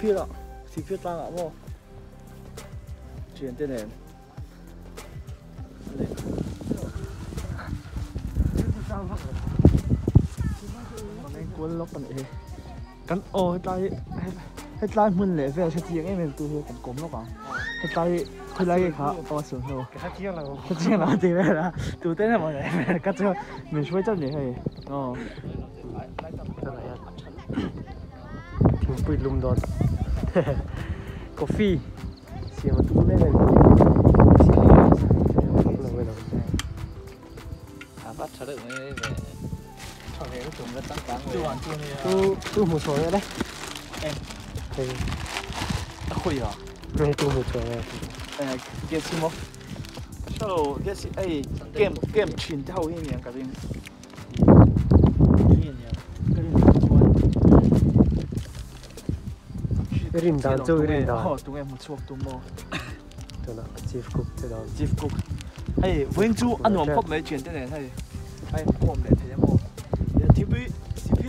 CP đó CP tlang ạ mô chuyện tên này cuốn lóc con này cắn ô hết tay mun lệ về sẽ tiếng em mình từ cổng nó cả hết tay thôi lấy cái khác ô sướng thôi hết tiếng là thì về là từ tên là mọi người cắt cho mìnhช่วยจับนี่ให้ถึงปิดลุมโดนกาแฟเสียมาตู้ได้เลยbắt trở được về trở về nó cũng rất tăng cán rồi tu một số nữa đấy em thì khôi à rồi tu một số này kia xin không sau kia xin ấy game chuyển theo cái này cái gì cái rim đàn chơi rim đàn tụi em một số tụi mò tụi nó chief cook tụi nó chief cook hay vinh chú ăn uống phốc lấy chuyện thế này hay hay ôm để thế mò thiếu bị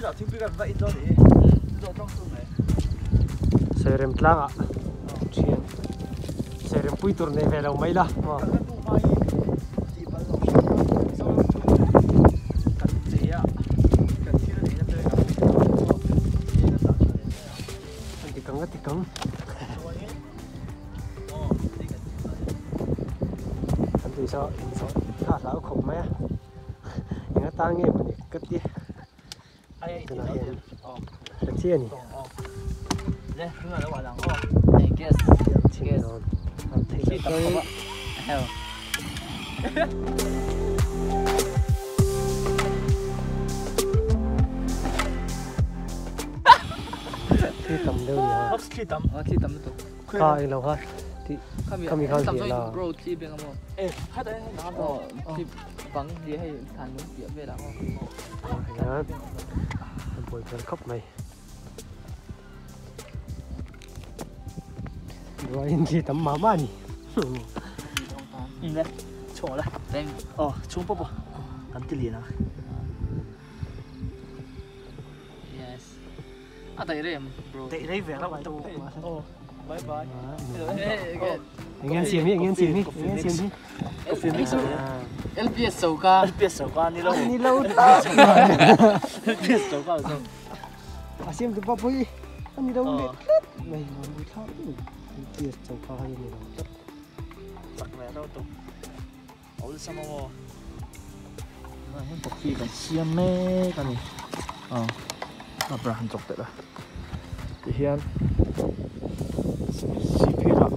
là thiếu bị cái vậy đó đi đó trong số này serem tlang ạ chuyện serem pui tur này về đâu mấy là thì cứng anh thì sao thả lão khủng mấy những cái tang nghe mình cất đi từ nào hiện cái chia nhỉ đây đúng là nó bảo rằng hey guess thì cáiที่ต่ำเดิมนะที่ต่ำตัวข้าเองเราค่ะที่ข้ามีข้าวเสียแล้วโปรที่เป็นอะไรให้ได้น้ำที่ฟังดีให้ทานน้ำเปียกเวลาอย่างนั้นทำป่วยเป็นครบไหมดูว่าอินที่ต่ำมาบ้านี่อินเลยโชว์เลยเต็มช่วงปุ๊บกันที่เหลียนะtây đây em bro tây đây về đâu tụ bye bye nghe xiên đi nghe xiên đi có phim đi LPS sầu ca ni lâu LPS sầu ca rồi à xem cái bắp ấy anh đi đâu đấy mày đi khác LPS sầu ca hay gì đâu chắc về đâu tụ ôi sao mà bắp phi cái xiên mê cái này Novembre han chọc đó hian CP đó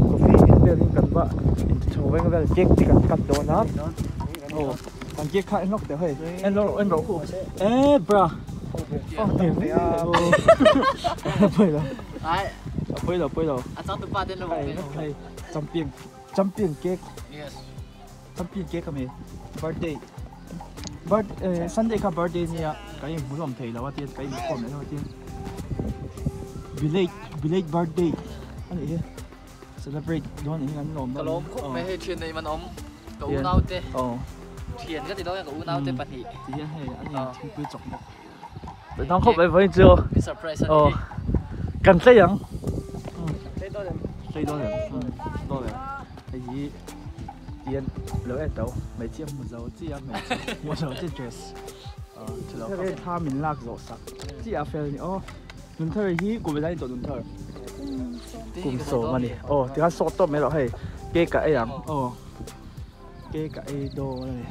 coffee in there in kan ba in choweng vel cake ti kan kat do na kan cake kha nok te hoi en ro khu bra poi lo a chang tu pa den lo hey champion cake yes champion cake kami birthday Sunday ka birthday niya kay hmang thei lawa tian kay inhmukhawm na tian belated birthday ano eh celebrate don in an lom kalom khúc mai he thian nei man om ka Unau te thian ka ti lo ka Unau te pahnih tian he ani Tuipui chok mo te dang khop ai voi chu surprise ani kan sai yang sai do le ai tiền lỡ em đâu mấy chiếc một dấu chỉ mấy một dấu trên dress cái tha mình lạc rồi sặc chỉ phê nhỉ 눈 털 히 고베다니 또 눈 털 kumso mani tiga soto mero hey ke ka ayang ke ka ay do ne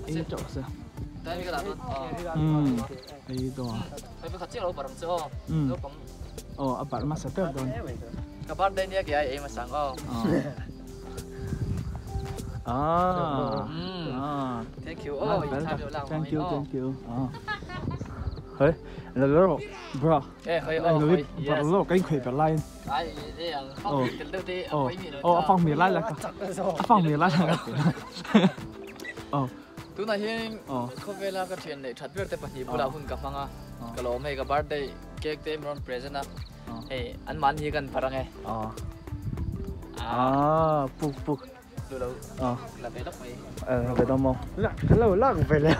ay to sa dai ka dapat ay do ay ba kacil lo barang so lo pam apart mas ter don kabar dai dia ke ay masang thank you thank you hey là lo bro hey bro lo cái khỏe phải line phong miền line là phong miền line là tu na hian ko vela ka thian nei that ber te pahni bula hun ka hmanga ka lo mai ka birthday cake te mron present a hey an man hi kan parang e puk lo là bé lóc mày bé đông không lắc hello lắc về lên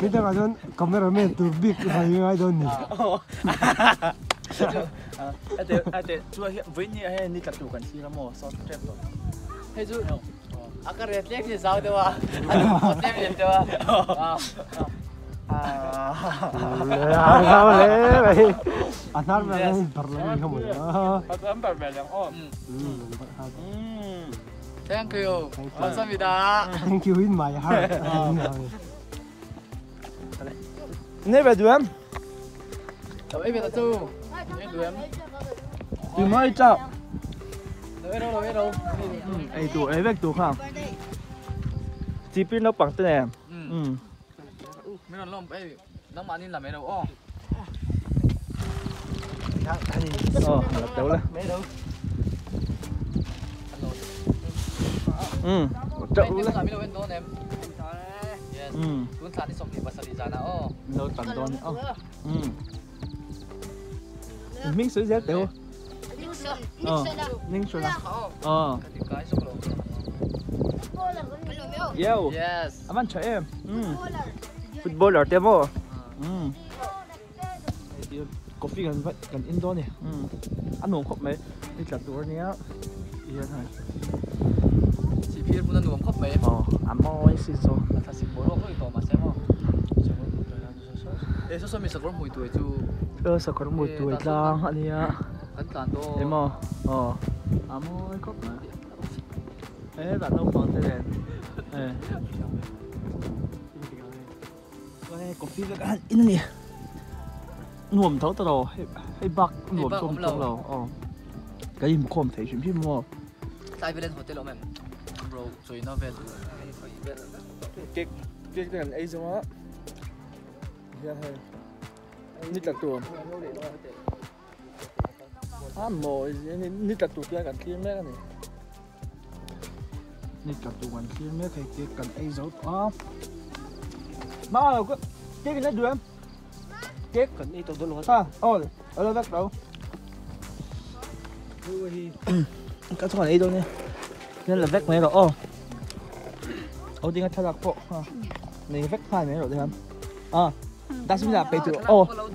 Kita kan cameraman tu big hay I don't need. Ate chua hi với ni hay ni tatu kan si lamo so trap to. Hey chu. Aka reflect ni sao dewa. Anu hotel ni dewa. Sao le vậy? Anh nói mà anh bật lên không vậy? Anh bật về liền ô. Thank you. 감사합니다. Thank you in my heart. Nè về tụi em. Tụi em về tụi em. Tụi mới chào. Tụi đâu? Ai tụi em về tụi không? Chỉ biết nó bằng tên em. Mấy con lông ấy, nó mà nên làm mấy đâu? Lập đầu lên. Mấy đâu? Trậu lên. lên. Làm mấy đâu bên đó em? Yes. Tuấn thà đi xong thì bắt đầu đi ra nào? Nó tận đó nữa. Mình sử dụng đều. Ninh xuân. Cái xong rồi. Yo. Yes. Anh chơi em. Footballer tem không? Coffee gần Indo nè. Anh uống khóc mấy? Đi chặt túi nè. Iya thôi. Chỉ biết muốn nuam khóc mấy? Anh mỏi xí xô. Thật sự bố không có to mà xem không? Ê, số mình sẽ có 10 tuổi chú. Sẽ có 10 tuổi tlang anh ạ. Anh tlang đó. Em mà. Anh mỏi khóc mà. Ê, bạn đâu còn thế này. Coffee với anh in nè. Nuam thấu tao rồi, hay bạc nuam tôm lâu. Cái gì mà không thấy chuyện phim mà. Tại vì lên hotel lawm, bro, rồi nó về cái gần ấy xong á. Nít là tuồng. Mồi, nít là tuồng kia gần kia mấy cái này. Nít là tuồng gần kia mấy cái kia gần ấy dấu. Má ơi, cái này được em. Cái cần đi tàu luôn hả? Ở đâu vắt đâu? Cái chỗ này đâu nè. Nên là vắt mấy rồi. Dinga 찾았고. 네, vắt hai mấy rồi đấy không? Dasmina petur.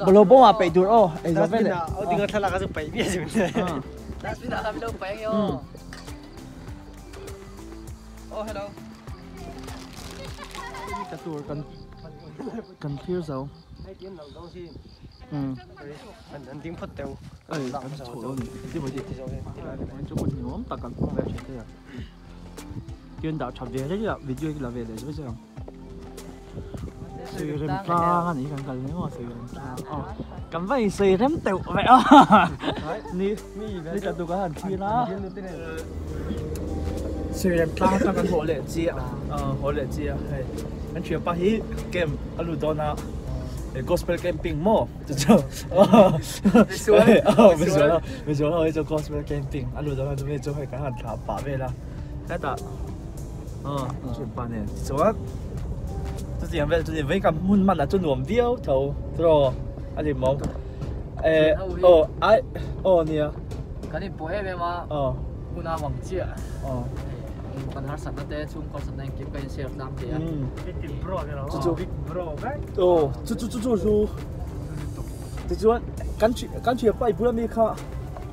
Belum apa petur. Isabel. Dinga talaga sa pay biya siya. Dasmina kami đâu phải yo. Hello. Cái tour cần clear dấu. Anh tiếng phật tèo. Anh thổi luôn. Đi bởi gì? Anh chụp một nhóm tất cả không về chuyện thế à? Kiên đạo chụp về đấy là video là về để giúp cho. Sợi rem tlang anh ấy cần nếu mà sợi rem tlang. Cầm vậy sợi rem tèo vậy à? Ní chặt tụi cái hẳn kia đó. Sợi rem tlang ta cần hộ lệ chia. Hộ lệ chia. Anh chuyển ba hí game alu dona. Gospel camping mo, betul. Betul lah itu gospel camping. Alu dah tu betul hai kan thả bả về là, cái ta, chuyện ba này, chuan, tu tiền về tu tiền với cầm mun man là tu nuam điêu thầu, rồi, anh đi mong, nè, cái này bố em mà, Unau vang chia, còn hát sẵn thế chung con sẵn anh kiếm cái xe làm gì á? Big bro cái đó. Big bro vậy. Chú. Tichuan, căn chuyện phải bữa mi kha,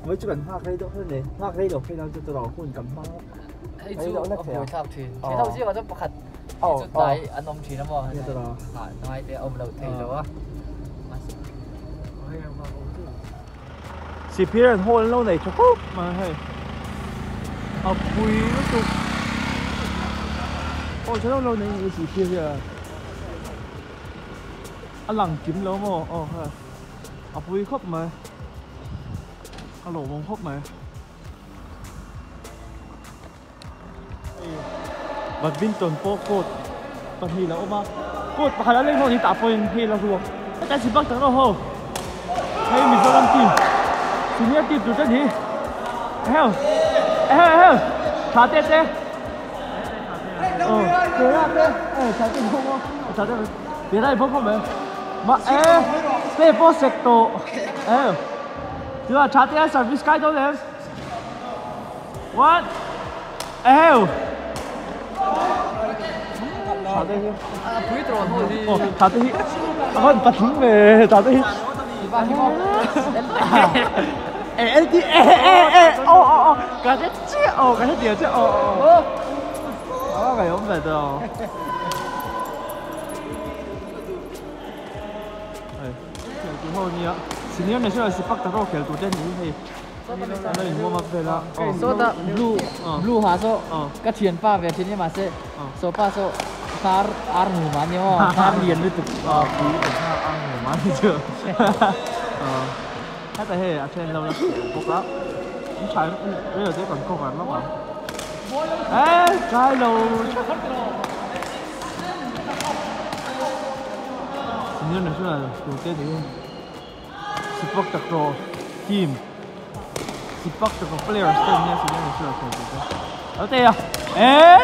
với chú cần hạc đây đâu hơn này, hạc đây đâu khi nào cho tôi đào khuôn cầm bao. Hay chú hồi tháp thuyền, thế đâu chứ mà rất bạc hạt. Chú tại anh ông thuyền lắm mà. Như tôi đào. Nói thế ông đầu thầy rồi á. Chỉ phía hôn lâu này cho cúp mà hay. Bùi nó chụp. Sao lâu này chỉ phía kìa. Anh lằng kiếm lâu mà. Bùi khóc mà. Lỗ mong khóc mà. Và Vinton po cột. Và thì là mà. Cột và khả lên thôi thì tạp phơi thì là ruộng. Cái gì bác tớ đâu hô. Hay mình cho làm tìm. Senior tìm tụi chân gì. Heo. Thả tê tê. Thế ra tê. Thả tê không. Thả tê. Thế này không phải. Mà tê po sector. Chưa thả tê service cái đâu em. What? thả đây đi. Quý trò thôi đi. Thả đây. Con bắt thúng về, thả đây. Ba cái mông. Ê, cái chết chứ, cái chết điều chứ, cái ống về đâu. Cái hồi nhỉ, Senior National Sepaktakraw खेल tụi trên những thì đây mua mặc về là số ta blue hả số cái thian pa về thì nhưng mà sẽ số pa số tar armu mà nhau tar liền với tụi quý của ta ăn nhiều má đi chưa hết tại hệ ở trên lâu lắm cục lắm cũng trái bây giờ sẽ còn câu gắn lắm mà ê cái lâu Senior National đầu tiên thì Sepaktakraw team Sepaktakraw players team nha Senior National ở đây à ê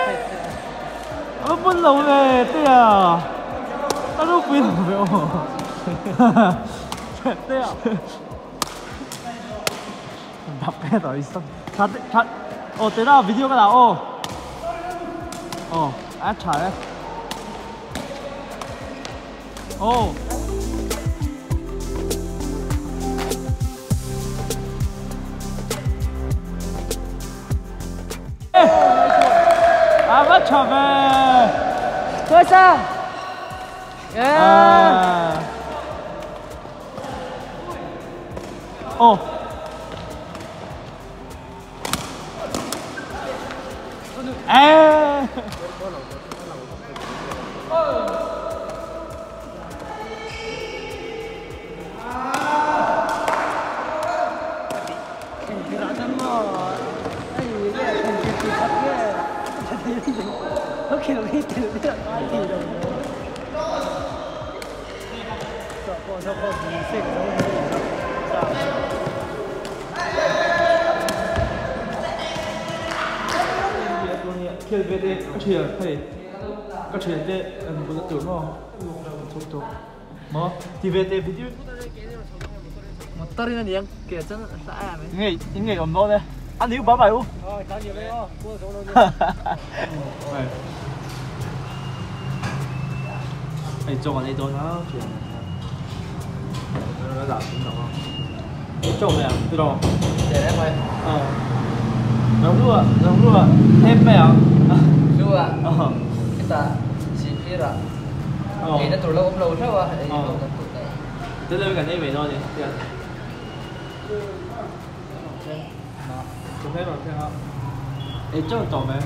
nó buồn lâu này đây à tao đâu biết về ô đây à đập cái đó đi xong thật thế nào video cái nào át trái đấy bắt trở về thôi sao Okay, okay, kia về đây có chuyện thầy có chuyện đây vừa tưởng không tốt mà thì về đây video một tơ đi này kìa chân đã nghe nghe còn đâu đây anh níu bả bài u哎，做完呢做啦，全。嗰男點諗啊？你做咩啊？知道？để đấy mày Rohlua thêm咩啊Rohlua cái ta chỉ biết là thì nó tụi lâu không lâu sao à tới đây gần đây về thôi đi chụp hết rồi xem không? Ê, cho tỏ mày